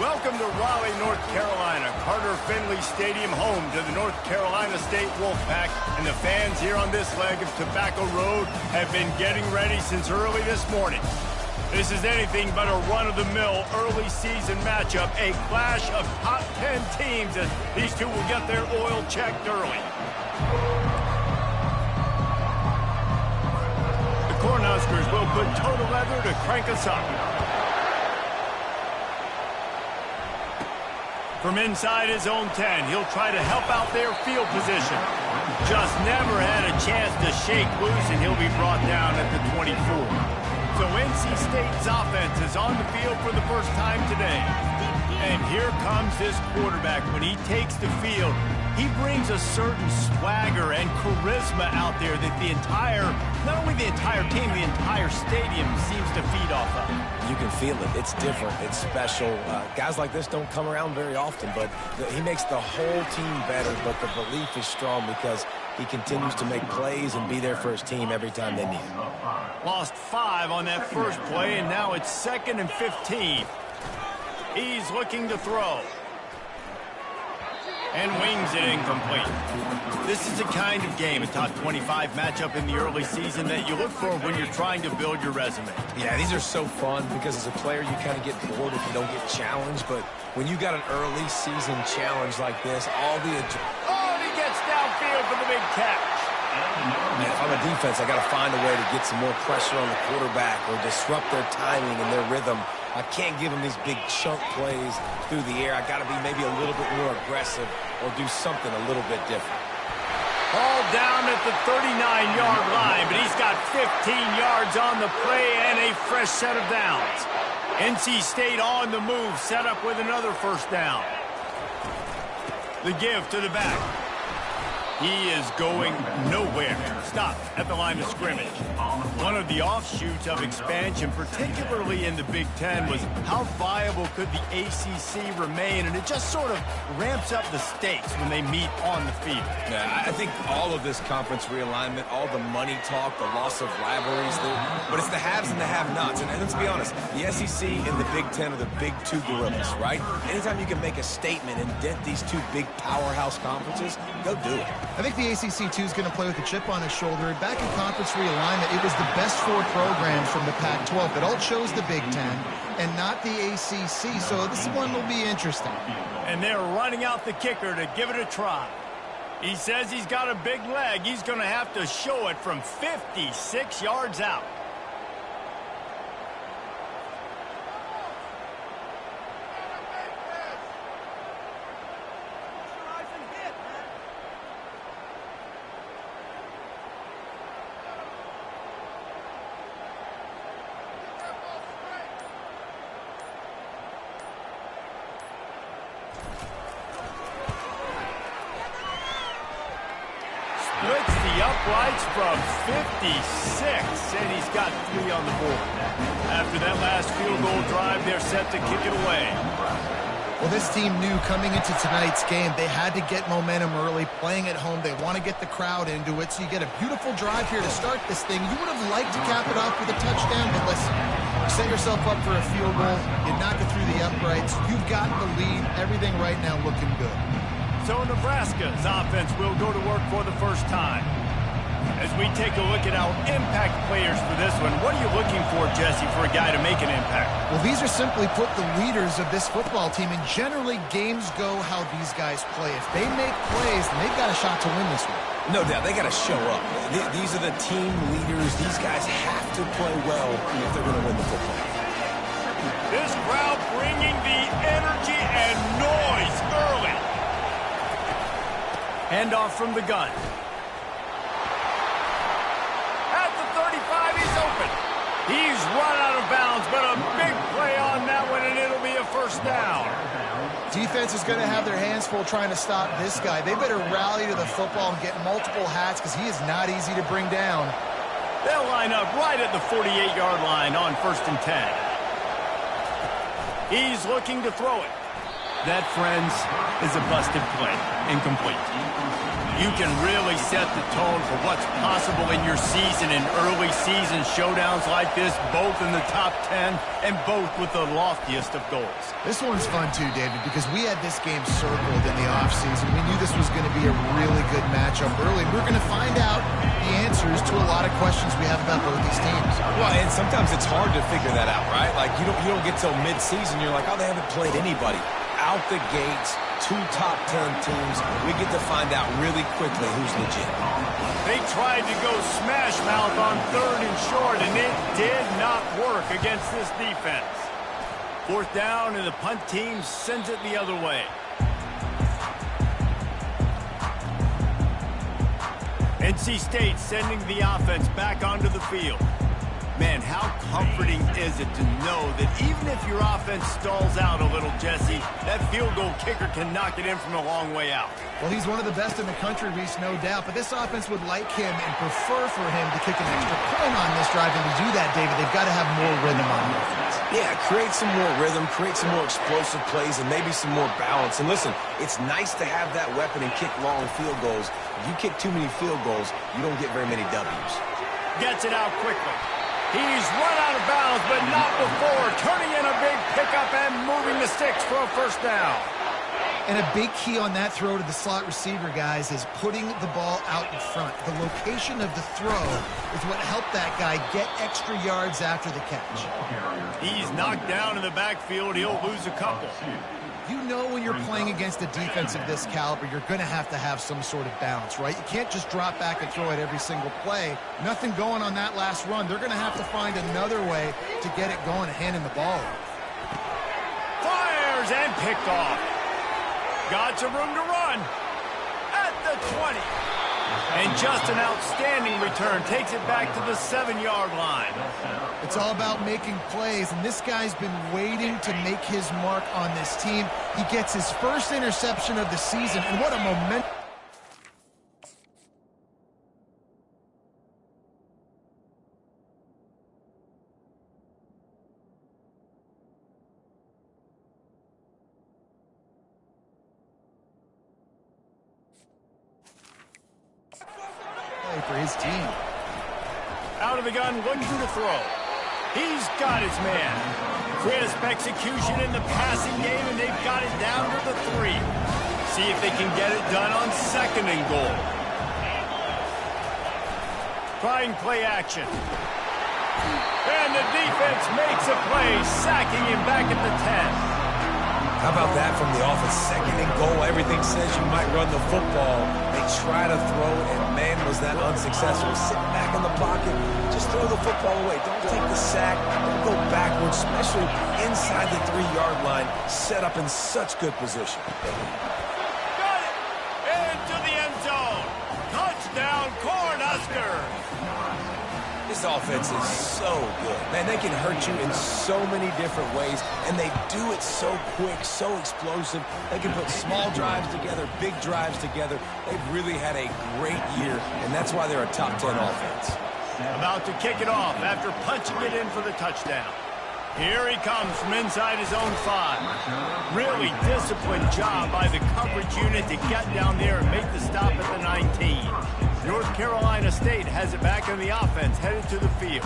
Welcome to Raleigh, North Carolina, Carter Finley Stadium, home to the North Carolina State Wolfpack, and the fans here on this leg of Tobacco Road have been getting ready since early this morning. This is anything but a run-of-the-mill early season matchup, a clash of top 10 teams as these two will get their oil checked early. The Cornhuskers will put total leather to crank us up. From inside his own 10, he'll try to help out their field position. Just never had a chance to shake loose, and he'll be brought down at the 24. So NC State's offense is on the field for the first time today. And here comes this quarterback. When he takes the field, he brings a certain swagger and charisma out there that the entire, not only the entire team, the entire stadium seems to feed off of. You can feel it. It's different. It's special. Guys like this don't come around very often, but he makes the whole team better, but the belief is strong because he continues to make plays and be there for his team every time they need him. Lost 5 on that first play, and now it's 2nd and 15. He's looking to throw. And wings it incomplete. This is the kind of game, a top 25 matchup in the early season, that you look for when you're trying to build your resume. Yeah, these are so fun because as a player you kind of get bored if you don't get challenged, but when you got an early season challenge like this, all the... Oh, and he gets downfield for the big catch. Man, if I'm a defense, I got to find a way to get some more pressure on the quarterback or disrupt their timing and their rhythm. I can't give them these big chunk plays through the air. I got to be maybe a little bit more aggressive or do something a little bit different. Ball down at the 39-yard line, but he's got 15 yards on the play and a fresh set of downs. NC State on the move, set up with another first down. The give to the back. He is going nowhere. Stopped at the line of scrimmage. One of the offshoots of expansion, particularly in the Big Ten, was how viable could the ACC remain, and it just sort of ramps up the stakes when they meet on the field. Yeah, I think all of this conference realignment, all the money talk, the loss of rivalries, but it's the haves and the have-nots. And let's be honest, the SEC and the Big Ten are the big two gorillas, right? Anytime you can make a statement and dent these two big powerhouse conferences, go do it. I think the ACC, too, is going to play with a chip on his shoulder. Back in conference realignment, it was the best 4 programs from the Pac-12. It all chose the Big Ten and not the ACC, so this one will be interesting. And they're running out the kicker to give it a try. He says he's got a big leg. He's going to have to show it from 56 yards out. Splits the uprights from 56, and he's got 3 on the board. After that last field goal drive, they're set to kick it away. Well, this team knew coming into tonight's game they had to get momentum early, playing at home. They want to get the crowd into it, so you get a beautiful drive here to start this thing. You would have liked to cap it off with a touchdown, but listen, you set yourself up for a field goal, you knock it through the uprights, you've got the lead, everything right now looking good. So Nebraska's offense will go to work for the first time. As we take a look at our impact players for this one, what are you looking for, Jesse, for a guy to make an impact? Well, these are simply put the leaders of this football team, and generally games go how these guys play. If they make plays, then they've got a shot to win this one. No doubt, they got to show up. These are the team leaders. These guys have to play well if they're going to win the football. This crowd bringing the energy and noise early. Handoff from the gun. At the 35, he's open. He's run out of bounds, but a big play on that one, and it'll be a first down. Defense is going to have their hands full trying to stop this guy. They better rally to the football and get multiple hats because he is not easy to bring down. They'll line up right at the 48-yard line on 1st and 10. He's looking to throw it. That, friends, is a busted play. Incomplete. You can really set the tone for what's possible in your season in early season showdowns like this, both in the top 10 and both with the loftiest of goals. This one's fun too, David, because we had this game circled in the offseason. We knew this was going to be a really good matchup early. We're going to find out the answers to a lot of questions we have about both these teams. Well, and sometimes it's hard to figure that out, right? Like, you don't get till mid-season, you're like, oh, they haven't played anybody. Out the gates, 2 top 10 teams. We get to find out really quickly who's legit. They tried to go smash mouth on 3rd and short, and it did not work against this defense. 4th down, and the punt team sends it the other way. NC State sending the offense back onto the field. Man, how comforting is it to know that even if your offense stalls out a little, Jesse, that field goal kicker can knock it in from a long way out. Well, he's one of the best in the country, Reese, no doubt. But this offense would like him and prefer for him to kick an extra point on this drive. And to do that, David, they've got to have more rhythm on the offense. Yeah, create some more rhythm, create some more explosive plays, and maybe some more balance. And listen, it's nice to have that weapon and kick long field goals. If you kick too many field goals, you don't get very many W's. Gets it out quickly. He's run out of bounds, but not before turning in a big pickup and moving the sticks for a 1st down. And a big key on that throw to the slot receiver, guys, is putting the ball out in front. The location of the throw is what helped that guy get extra yards after the catch. He's knocked down in the backfield. He'll lose a couple. You know when you're playing against a defense of this caliber, you're going to have some sort of balance, right? You can't just drop back and throw it every single play. Nothing going on that last run. They're going to have to find another way to get it going and handing the ball off. Fires and picked off. Got some room to run at the 20. And just an outstanding return. Takes it back to the 7-yard line. It's all about making plays, and this guy's been waiting to make his mark on this team. He gets his first interception of the season, and what a momentum. For his team. Out of the gun, looking to throw. He's got his man. Crisp execution in the passing game, and they've got it down to the 3. See if they can get it done on 2nd and goal. Trying play action. And the defense makes a play, sacking him back at the 10. How about that from the offense? 2nd and goal. Everything says you might run the football. They try to throw, and man, was that unsuccessful. Sit back in the pocket. Just throw the football away. Don't take the sack. Don't go backwards, especially inside the 3-yard line. Set up in such good position. Got it! Into the end zone. Touchdown, Cornhuskers! This offense is so good. Man, they can hurt you in so many different ways, and they do it so quick, so explosive. They can put small drives together, big drives together. They've really had a great year, and that's why they're a top 10 offense. About to kick it off after punching it in for the touchdown. Here he comes from inside his own 5. Really disciplined job by the coverage unit to get down there and make the stop at the 19. North Carolina State has it back on the offense, headed to the field.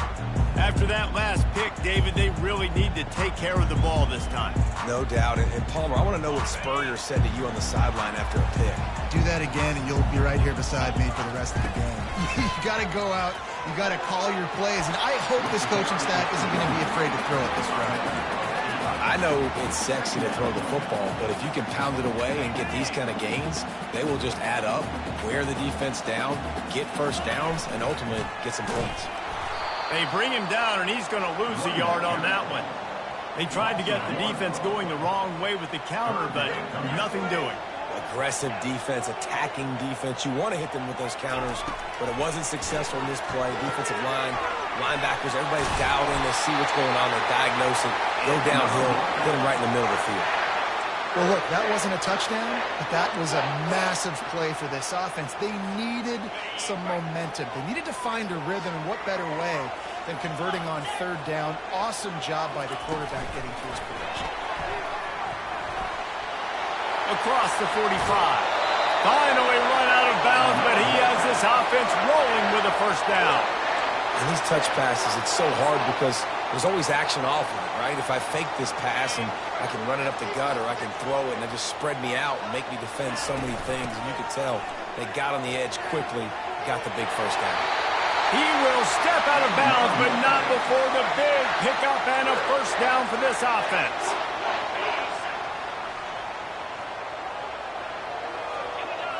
After that last pick, David, they really need to take care of the ball this time. No doubt. And Palmer, I want to know what Spurrier said to you on the sideline after a pick. Do that again, and you'll be right here beside me for the rest of the game. You got to go out. You got to call your plays. And I hope this coaching staff isn't going to be afraid to throw it this round. I know it's sexy to throw the football, but if you can pound it away and get these kind of gains, they will just add up, wear the defense down, get 1st downs, and ultimately get some points. They bring him down, and he's going to lose a yard on that one. They tried to get the defense going the wrong way with the counter, but nothing doing. Aggressive defense, attacking defense. You want to hit them with those counters, but it wasn't successful in this play. Defensive line, linebackers, everybody's dialed in. They see what's going on. They diagnose it, go downhill, hit them right in the middle of the field. Well, look, that wasn't a touchdown, but that was a massive play for this offense. They needed some momentum. They needed to find a rhythm, and what better way than converting on 3rd down. Awesome job by the quarterback getting to his position. across the 45. Finally run out of bounds, but he has this offense rolling with a first down. And these touch passes, it's so hard because there's always action off of it, right? If I fake this pass and I can run it up the gut or I can throw it and they just spread me out and make me defend so many things, and you could tell they got on the edge quickly, got the big first down. He will step out of bounds, but not before the big pickup and a first down for this offense.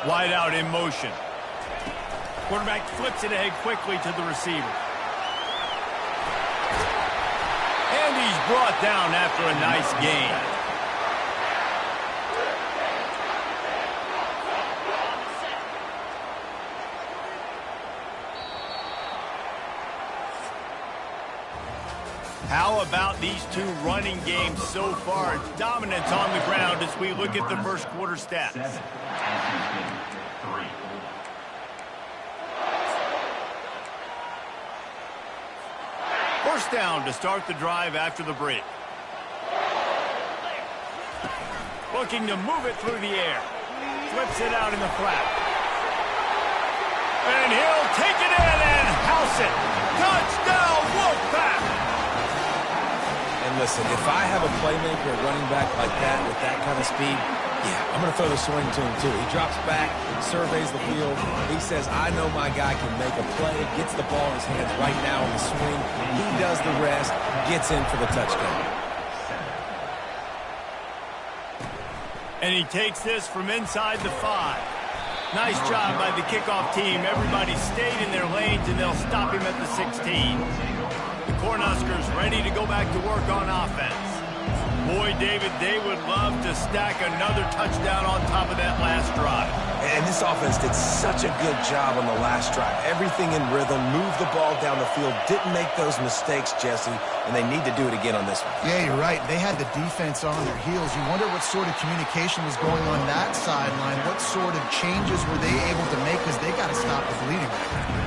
Wide out in motion. Quarterback flips it ahead quickly to the receiver. And he's brought down after a nice gain. How about these two running games so far? Dominance on the ground as we look at the first quarter stats. First down to start the drive after the break. Looking to move it through the air. Flips it out in the flat. And he'll take it in and house it. Touchdown, Wolfpack! And listen, if I have a playmaker at running back like that with that kind of speed, yeah, I'm going to throw the swing to him too. He drops back, surveys the field. He says, I know my guy can make a play, gets the ball in his hands right now in the swing. He does the rest, gets in for the touchdown. And he takes this from inside the 5. Nice job by the kickoff team. Everybody stayed in their lanes, and they'll stop him at the 16. The Cornhuskers ready to go back to work on offense. Boy, David, they would love to stack another touchdown on top of that last drive. And this offense did such a good job on the last drive. Everything in rhythm, moved the ball down the field, didn't make those mistakes, Jesse, and they need to do it again on this one. Yeah, you're right. They had the defense on their heels. You wonder what sort of communication was going on that sideline. What sort of changes were they able to make because they got to stop the bleeding right now.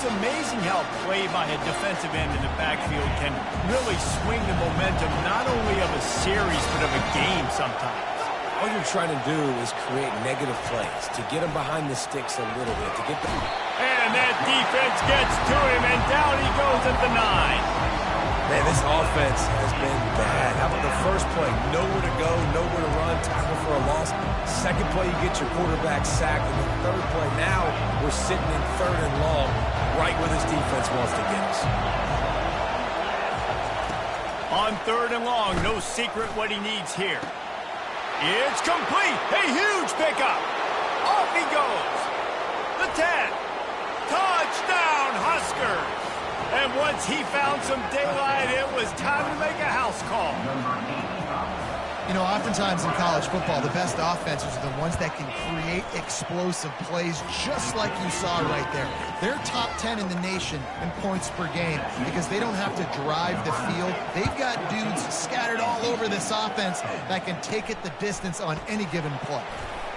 It's amazing how play by a defensive end in the backfield can really swing the momentum not only of a series but of a game sometimes. All you're trying to do is create negative plays to get them behind the sticks a little bit, to get them. And that defense gets to him, and down he goes at the 9. Man, this offense has been bad. How about the first play? Nowhere to go, nowhere to run, tackle for a loss. Second play, you get your quarterback sacked. And the third play, now we're sitting in 3rd and long, right where this defense wants to get us. On 3rd and long, no secret what he needs here. It's complete. A huge pickup. Off he goes. The 10. Touchdown, Huskers. And once he found some daylight, it was time to make a house call. You know, oftentimes in college football, the best offenses are the ones that can create explosive plays, just like you saw right there. They're top 10 in the nation in points per game because they don't have to drive the field. They've got dudes scattered all over this offense that can take it the distance on any given play.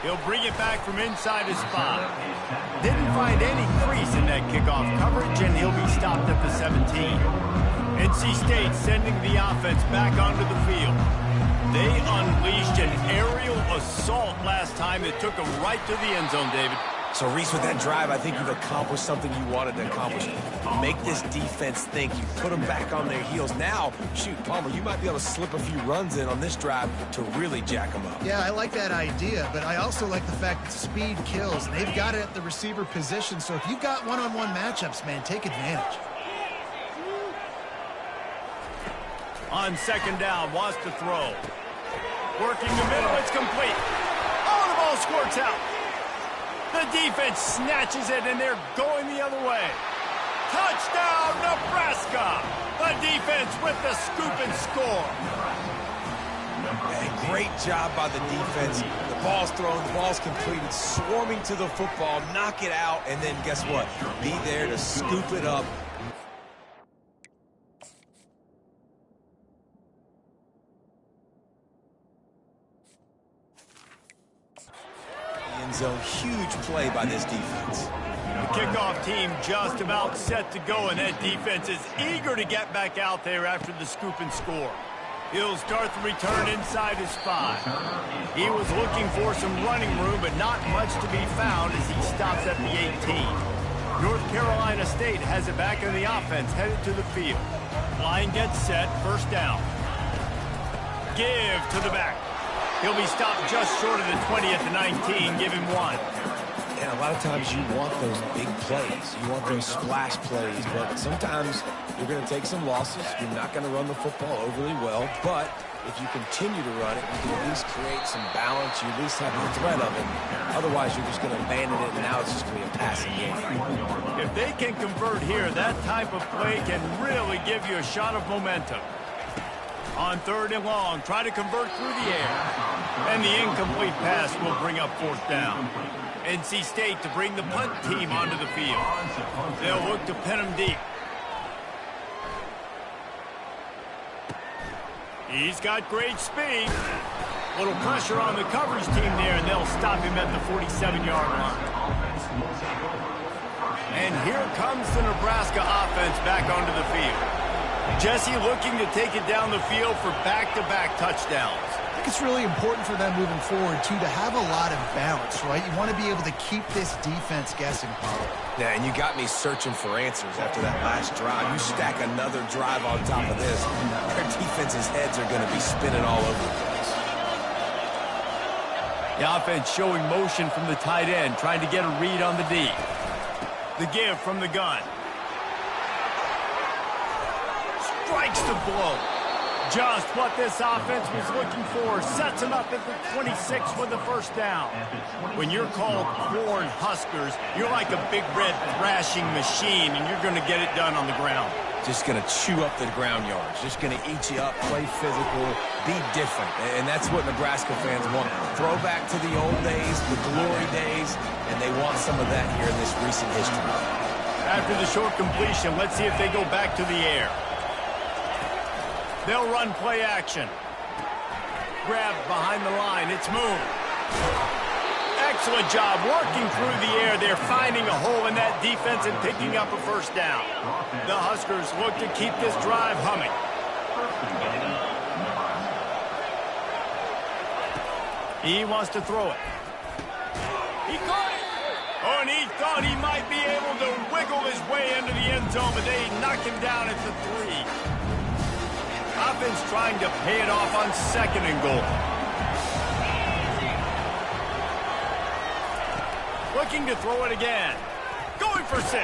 He'll bring it back from inside his 5. Didn't find any crease in that kickoff coverage, and he'll be stopped at the 17. NC State sending the offense back onto the field. They unleashed an aerial assault last time that took them right to the end zone, David. So, Reese, with that drive, I think you've accomplished something you wanted to accomplish. Make this defense think. You put them back on their heels. Now, shoot, Palmer, you might be able to slip a few runs in on this drive to really jack them up. Yeah, I like that idea, but I also like the fact that speed kills. They've got it at the receiver position, so if you've got one-on-one matchups, man, take advantage. On 2nd down, wants to throw. Working the middle, it's complete. Oh, the ball squirts out. The defense snatches it, and they're going the other way. Touchdown, Nebraska! The defense with the scoop and score. Hey, great job by the defense. The ball's thrown, the ball's completed, swarming to the football, knock it out, and then guess what? Be there to scoop it up. Zone. Huge play by this defense. The kickoff team just about set to go, and that defense is eager to get back out there after the scoop and score. He'll start the return inside his 5. He was looking for some running room, but not much to be found as he stops at the 18. North Carolina State has it back in the offense, headed to the field. Line gets set, first down. Give to the back. He'll be stopped just short of the 20 at the 19. Give him 1. And a lot of times you want those big plays. You want those splash plays, but sometimes you're going to take some losses. You're not going to run the football overly well, but if you continue to run it, you can at least create some balance. You at least have the threat of it. Otherwise, you're just going to abandon it, and now it's just going to be a passing game. If they can convert here, that type of play can really give you a shot of momentum. On 3rd and long, try to convert through the air. And the incomplete pass will bring up 4th down. NC State to bring the punt team onto the field. They'll look to pin him deep. He's got great speed. Little pressure on the coverage team there, and they'll stop him at the 47-yard line. And here comes the Nebraska offense back onto the field. Jesse looking to take it down the field for back-to-back touchdowns. I think it's really important for them moving forward, too, to have a lot of balance, right? You want to be able to keep this defense guessing, Paul. Yeah, and you got me searching for answers after that last drive. You stack another drive on top of this, their defense's heads are going to be spinning all over the place. The offense showing motion from the tight end, trying to get a read on the D. The give from the gun. Strikes the blow. Just what this offense was looking for. Sets him up at the 26 with the first down. When you're called Corn Huskers, you're like a big red thrashing machine, and you're going to get it done on the ground. Just going to chew up the ground yards. Just going to eat you up, play physical, be different. And that's what Nebraska fans want. Throwback to the old days, the glory days, and they want some of that here in this recent history. After the short completion, let's see if they go back to the air. They'll run play action. Grabbed behind the line. It's Moon. Excellent job working through the air. They're finding a hole in that defense and picking up a first down. The Huskers look to keep this drive humming. He wants to throw it. He caught it. Oh, and he thought he might be able to wiggle his way into the end zone, but they knock him down at the 3. Offense trying to pay it off on 2nd and goal. Looking to throw it again. Going for 6. He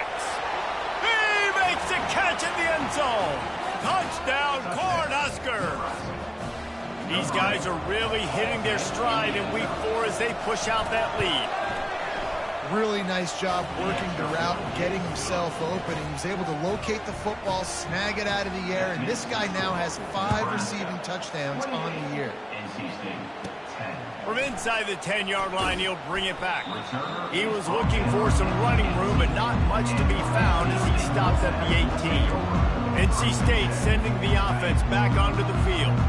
makes the catch in the end zone. Touchdown, Cornhuskers. These guys are really hitting their stride in week 4 as they push out that lead. Really nice job working the route and getting himself open. He was able to locate the football, snag it out of the air, and this guy now has 5 receiving touchdowns on the year. From inside the 10-yard line, he'll bring it back. He was looking for some running room, but not much to be found as he stops at the 18. NC State sending the offense back onto the field.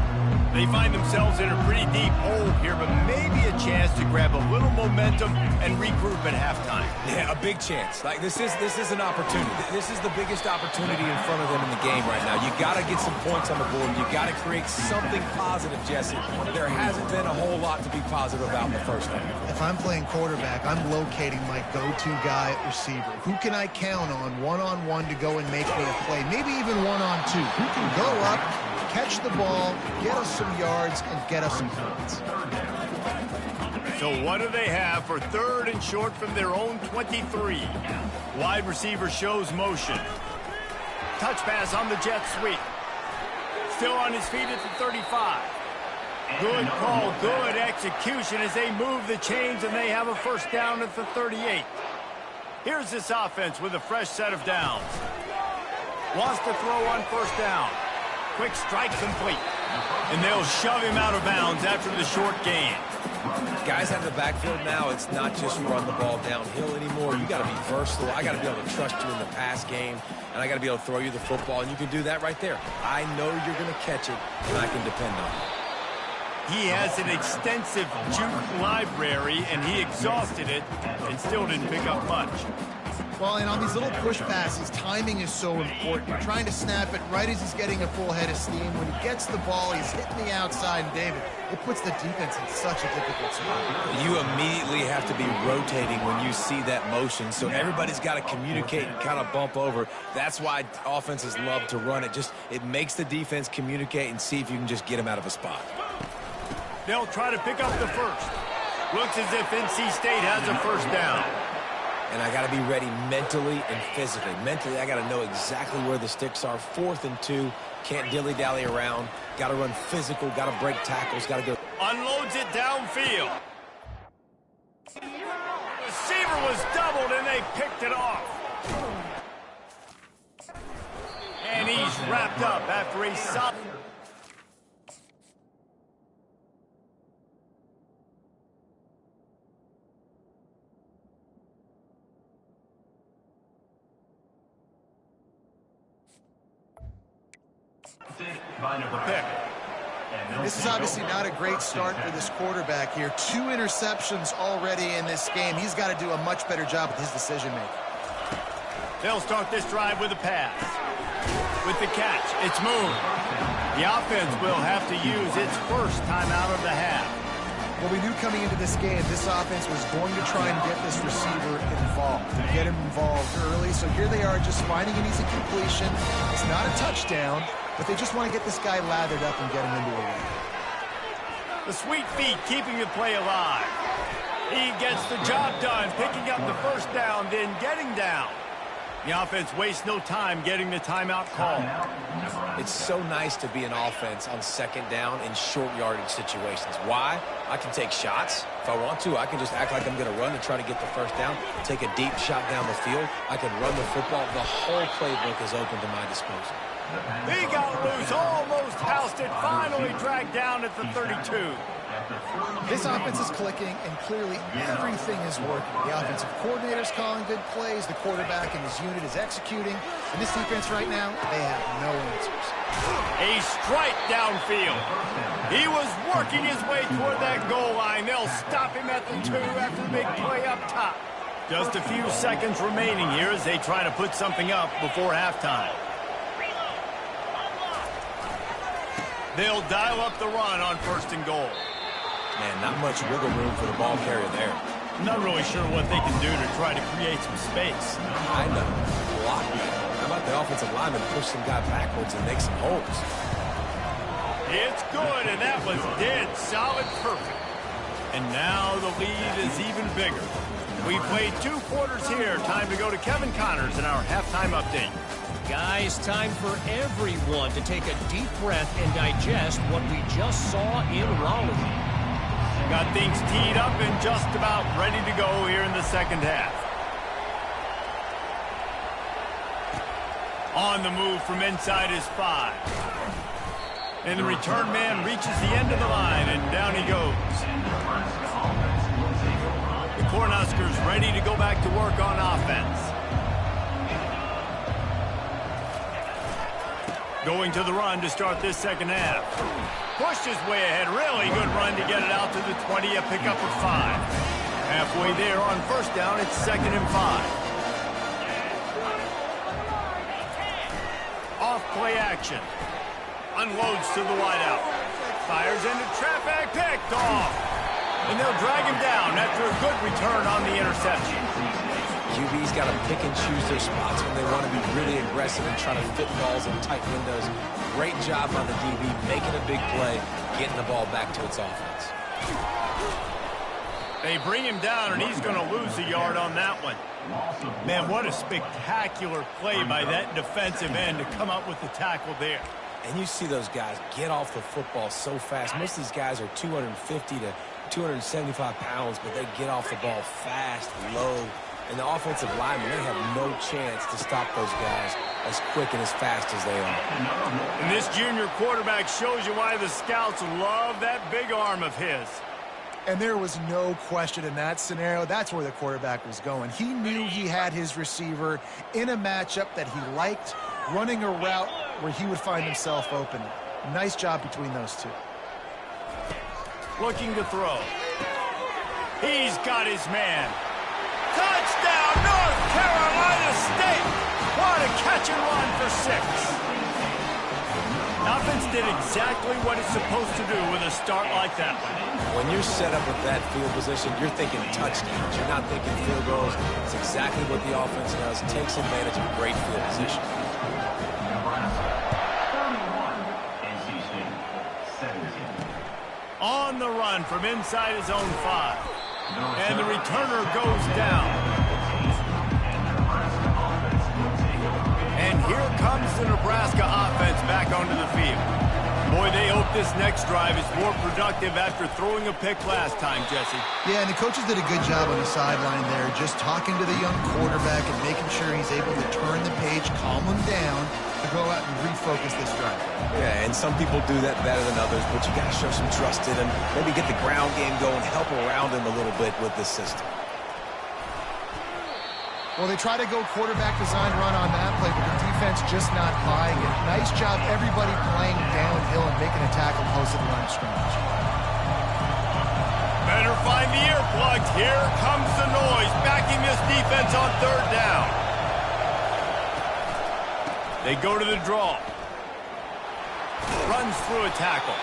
They find themselves in a pretty deep hole here, but maybe a chance to grab a little momentum and regroup at halftime. Yeah, a big chance. Like this is an opportunity. This is the biggest opportunity in front of them in the game right now. You got to get some points on the board. You got to create something positive, Jesse. There hasn't been a whole lot to be positive about in the first half. If I'm playing quarterback, I'm locating my go-to guy at receiver. Who can I count on one-on-one to go and make me a play? Maybe even one-on-two. Who can go up, catch the ball, get us some yards, and get us some points. So what do they have for 3rd and short from their own 23? Wide receiver shows motion. Touch pass on the jet sweep. Still on his feet at the 35. Good call, good execution as they move the chains and they have a first down at the 38. Here's this offense with a fresh set of downs. Wants to throw on first down. Quick strike complete. And they'll shove him out of bounds after the short gain. Guys out of the backfield now, it's not just run the ball downhill anymore. You got to be versatile. I got to be able to trust you in the pass game, and I got to be able to throw you the football, and you can do that right there. I know you're going to catch it, and I can depend on it. He has an extensive juke library, and he exhausted it and still didn't pick up much. Well, and on these little push passes, timing is so important. You're trying to snap it right as he's getting a full head of steam. When he gets the ball, he's hitting the outside, and David, it puts the defense in such a difficult spot. You immediately have to be rotating when you see that motion, so everybody's got to communicate and kind of bump over. That's why offenses love to run it. It makes the defense communicate and see if you can just get them out of a spot. They'll try to pick up the first. Looks as if NC State has a first down. And I got to be ready mentally and physically. Mentally, I got to know exactly where the sticks are. 4th and 2. Can't dilly-dally around. Got to run physical. Got to break tackles. Got to go. Unloads it downfield. Receiver was doubled, and they picked it off. And he's wrapped up after a solid. The pick. This is obviously not a great start for this quarterback here. 2 interceptions already in this game. He's got to do a much better job with his decision-making. They'll start this drive with a pass. With the catch, it's moved. The offense will have to use its first timeout of the half. Well, we knew coming into this game, this offense was going to try and get this receiver involved, to get him involved early. So here they are just finding an easy completion. It's not a touchdown, but they just want to get this guy lathered up and get him into a win. The sweet feet keeping the play alive. He gets the job done, picking up the first down, then getting down. The offense wastes no time getting the timeout call. It's so nice to be an offense on 2nd down in short yardage situations. Why? I can take shots. If I want to, I can just act like I'm going to run and try to get the first down, take a deep shot down the field. I can run the football. The whole playbook is open to my disposal. He got loose, almost housed it, finally dragged down at the 32. This offense is clicking, and clearly everything is working. The offensive coordinator's calling good plays. The quarterback and his unit is executing. And this defense right now, they have no answers. A strike downfield. He was working his way toward that goal line. They'll stop him at the 2 after the big play up top. Just a few seconds remaining here as they try to put something up before halftime. They'll dial up the run on 1st and goal. Man, not much wiggle room for the ball carrier there. Not really sure what they can do to try to create some space. I know. Block that. How about the offensive lineman push some guy backwards and make some holes? It's good, and that was dead solid perfect. And now the lead is even bigger. We played 2 quarters here. Time to go to Kevin Connors in our halftime update. Guys, time for everyone to take a deep breath and digest what we just saw in Raleigh. Got things teed up and just about ready to go here in the second half. On the move from inside his 5. And the return man reaches the end of the line, and down he goes. The Cornhuskers ready to go back to work on offense. Going to the run to start this second half. Pushed his way ahead. Really good run to get it out to the 20. A pickup of 5. Halfway there on 1st down. It's 2nd and 5. Off play action. Unloads to the wideout. Fires into traffic. Picked off. And they'll drag him down after a good return on the interception. QB's got to pick and choose their spots when they want to be really aggressive and try to fit balls in tight windows. Great job on the DB, making a big play, getting the ball back to its offense. They bring him down, and he's going to lose a yard on that one. Man, what a spectacular play by that defensive end to come up with the tackle there. And you see those guys get off the football so fast. Most of these guys are 250 to 275 pounds, but they get off the ball fast, low. And the offensive linemen, they have no chance to stop those guys as quick and as fast as they are. And this junior quarterback shows you why the scouts love that big arm of his. And there was no question in that scenario. That's where the quarterback was going. He knew he had his receiver in a matchup that he liked, running a route where he would find himself open. Nice job between those two. Looking to throw. He's got his man. Touchdown, North Carolina! for 6. Offense did exactly what it's supposed to do with a start like that one. When you're set up with that field position, you're thinking touchdowns. You're not thinking field goals. It's exactly what the offense does. Takes advantage of great field position. On the run from inside his own 5. And the returner goes down. And here comes the Nebraska offense back onto the field. Boy, they hope this next drive is more productive after throwing a pick last time, Jesse. Yeah, and the coaches did a good job on the sideline there, just talking to the young quarterback and making sure he's able to turn the page, calm him down, to go out and refocus this drive. Yeah, and some people do that better than others, but you got to show some trust in him. Maybe get the ground game going, help around him a little bit with this system. Well, they try to go quarterback design run on that play, but the defense just not buying it. Nice job, everybody playing downhill and making a tackle close to the line of scrimmage. Better find the earplugs. Here comes the noise, backing this defense on 3rd down. They go to the draw. Runs through a tackle.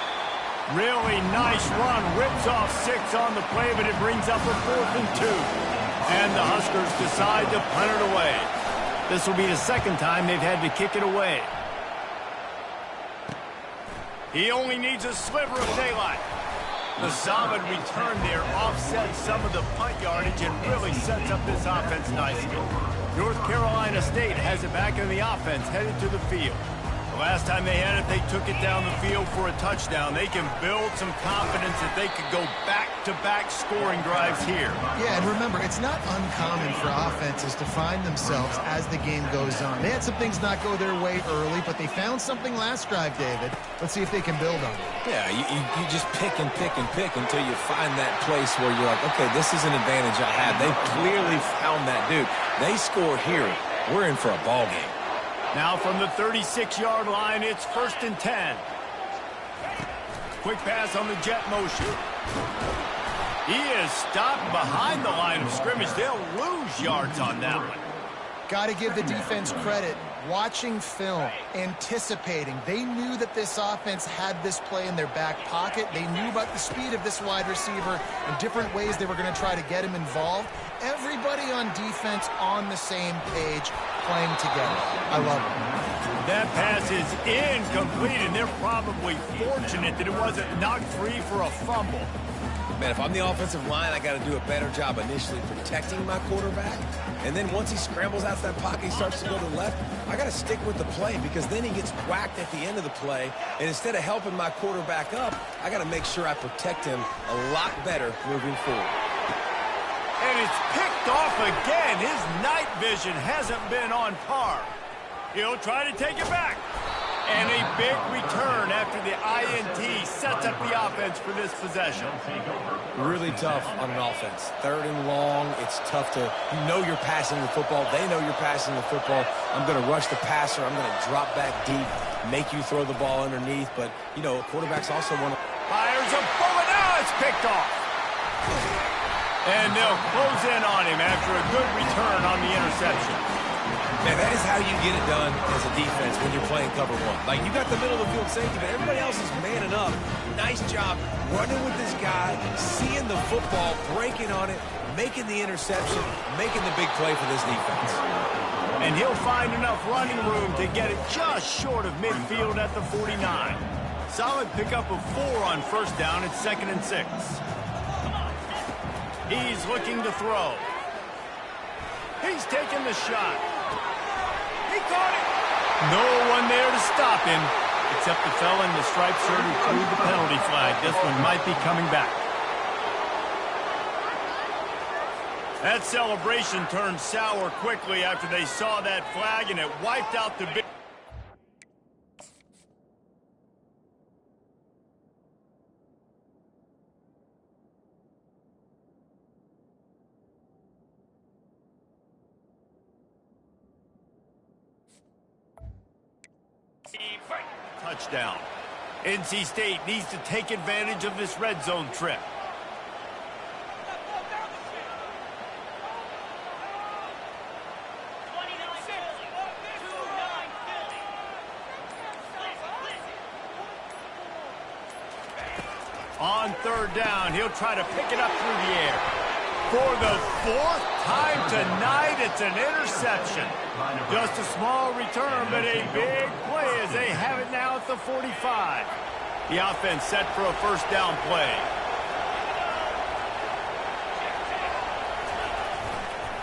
Really nice run. Rips off 6 on the play, but it brings up a 4th and 2. And the Huskers decide to punt it away. This will be the 2nd time they've had to kick it away. He only needs a sliver of daylight. The solid return there offsets some of the punt yardage and really sets up this offense nicely. North Carolina State has it back in the offense, headed to the field. The last time they had it, they took it down the field for a touchdown. They can build some confidence that they could go back-to-back scoring drives here. Yeah, and remember, it's not uncommon for offenses to find themselves as the game goes on. They had some things not go their way early, but they found something last drive, David. Let's see if they can build on it. Yeah, you just pick and pick and pick until you find that place where you're like, okay, this is an advantage I have. They clearly found that dude. They score here. We're in for a ball game. Now from the 36-yard line, it's 1st and 10. Quick pass on the jet motion. He is stopped behind the line of scrimmage. They'll lose yards on that one. Got to give the defense credit. Watching film, anticipating. They knew that this offense had this play in their back pocket. They knew about the speed of this wide receiver and different ways they were going to try to get him involved. Everybody on defense on the same page, playing together. I love it. That pass is incomplete, and they're probably fortunate that it wasn't knocked free for a fumble. Man, if I'm the offensive line, I got to do a better job initially protecting my quarterback. And then once he scrambles out that pocket, he starts to go to the left, I got to stick with the play because then he gets whacked at the end of the play. And instead of helping my quarterback up, I got to make sure I protect him a lot better moving forward. And it's picked off again. His night vision hasn't been on par. He'll try to take it back. And a big return after the INT sets up the offense for this possession. Really tough on an offense. 3rd and long, it's tough to, you know you're passing the football. They know you're passing the football. I'm going to rush the passer. I'm going to drop back deep, make you throw the ball underneath. But, you know, quarterbacks also want to. Fires a bullet. Now it's picked off. And they'll close in on him after a good return on the interception. Man, that is how you get it done as a defense when you're playing cover 1. Like, you got the middle of the field safety, but everybody else is manning up. Nice job running with this guy, seeing the football, breaking on it, making the interception, making the big play for this defense. And he'll find enough running room to get it just short of midfield at the 49. Solid pickup of 4 on 1st down. It's 2nd and 6. He's looking to throw. He's taking the shot. He caught it. No one there to stop him, except the fella in the striped shirt who threw the penalty flag. This one might be coming back. That celebration turned sour quickly after they saw that flag, and it wiped out the big... Touchdown. NC State needs to take advantage of this red zone trip. On third down, he'll try to pick it up through the air. For the fourth time tonight, it's an interception. Just a small return, but a big play as they have it now at the 45. The offense set for a first down play.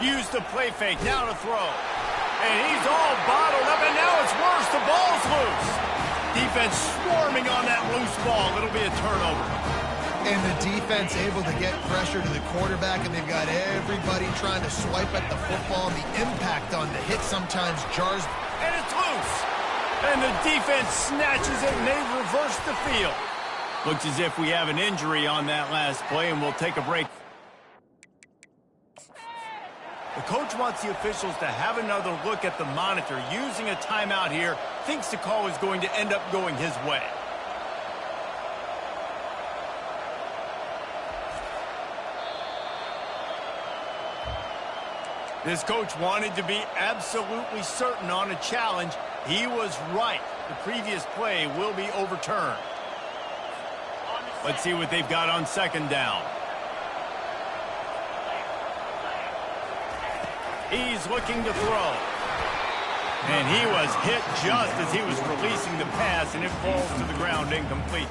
Use the play fake, now to throw. And he's all bottled up, and now it's worse. The ball's loose. Defense swarming on that loose ball. It'll be a turnover. And the defense able to get pressure to the quarterback, and they've got everybody trying to swipe at the football. And the impact on the hit sometimes jars. And it's loose. And the defense snatches it, and they reverse the field. Looks as if we have an injury on that last play, and we'll take a break. The coach wants the officials to have another look at the monitor. Using a timeout here, thinks the call is going to end up going his way. This coach wanted to be absolutely certain on a challenge. He was right. The previous play will be overturned. Let's see what they've got on second down. He's looking to throw. And he was hit just as he was releasing the pass, and it falls to the ground incomplete.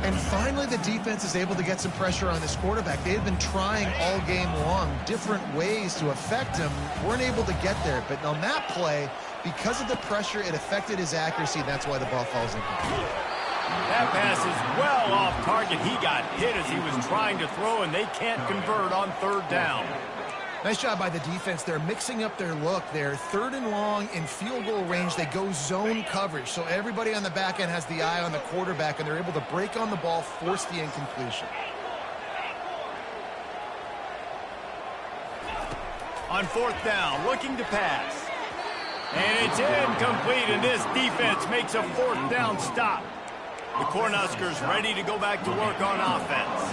And finally, the defense is able to get some pressure on this quarterback. They had been trying all game long different ways to affect him. Weren't able to get there. But on that play, because of the pressure, it affected his accuracy, and that's why the ball falls incomplete. That pass is well off target. He got hit as he was trying to throw, and they can't convert on third down. Nice job by the defense. They're mixing up their look. They're third and long in field goal range. They go zone coverage. So everybody on the back end has the eye on the quarterback, and they're able to break on the ball, force the incompletion. On fourth down, looking to pass. And it's incomplete, and this defense makes a fourth down stop. The Cornhuskers ready to go back to work on offense.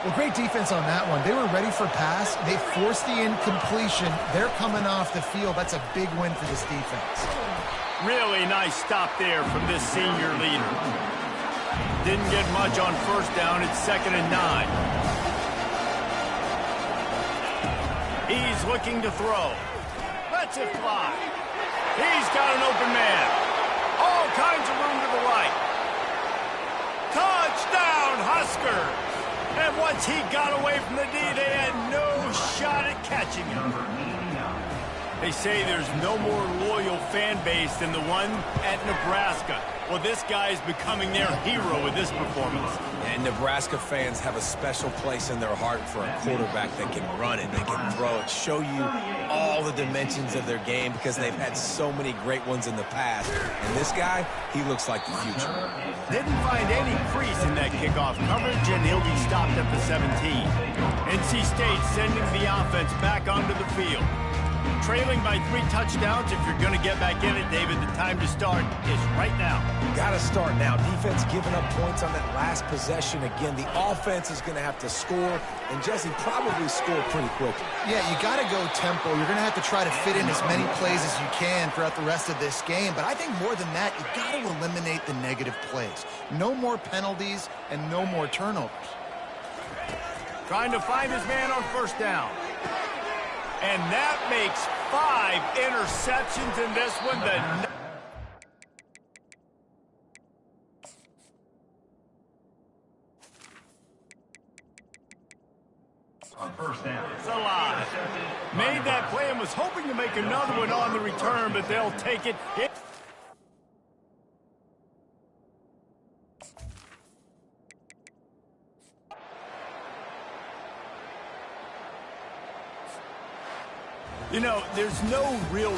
Well, great defense on that one. They were ready for pass. They forced the incompletion. They're coming off the field. That's a big win for this defense. Really nice stop there from this senior leader. Didn't get much on first down. It's 2nd and 9. He's looking to throw. Lets it fly. He's got an open man. All kinds of room to the right. Touchdown, Huskers! And once he got away from the D, they had no shot at catching him. They say there's no more loyal fan base than the one at Nebraska. Well, this guy's becoming their hero with this performance. And Nebraska fans have a special place in their heart for a quarterback that can run it, they can throw it, show you all the dimensions of their game because they've had so many great ones in the past. And this guy, he looks like the future. Didn't find any crease in that kickoff coverage, and he'll be stopped at the 17. NC State sending the offense back onto the field. Trailing by 3 touchdowns. If you're going to get back in it, David, the time to start is right now. Got to start now. Defense giving up points on that last possession. Again, the offense is going to have to score, and Jesse probably score pretty quickly. Yeah, you got to go tempo. You're going to have to try to fit in as many plays as you can throughout the rest of this game. But I think more than that, you got to eliminate the negative plays. No more penalties and no more turnovers. Trying to find his man on first down. And that makes 5 interceptions in this one. On first down. Alive. Made that play and was hoping to make another one on the return, but they'll take it. You know, there's no real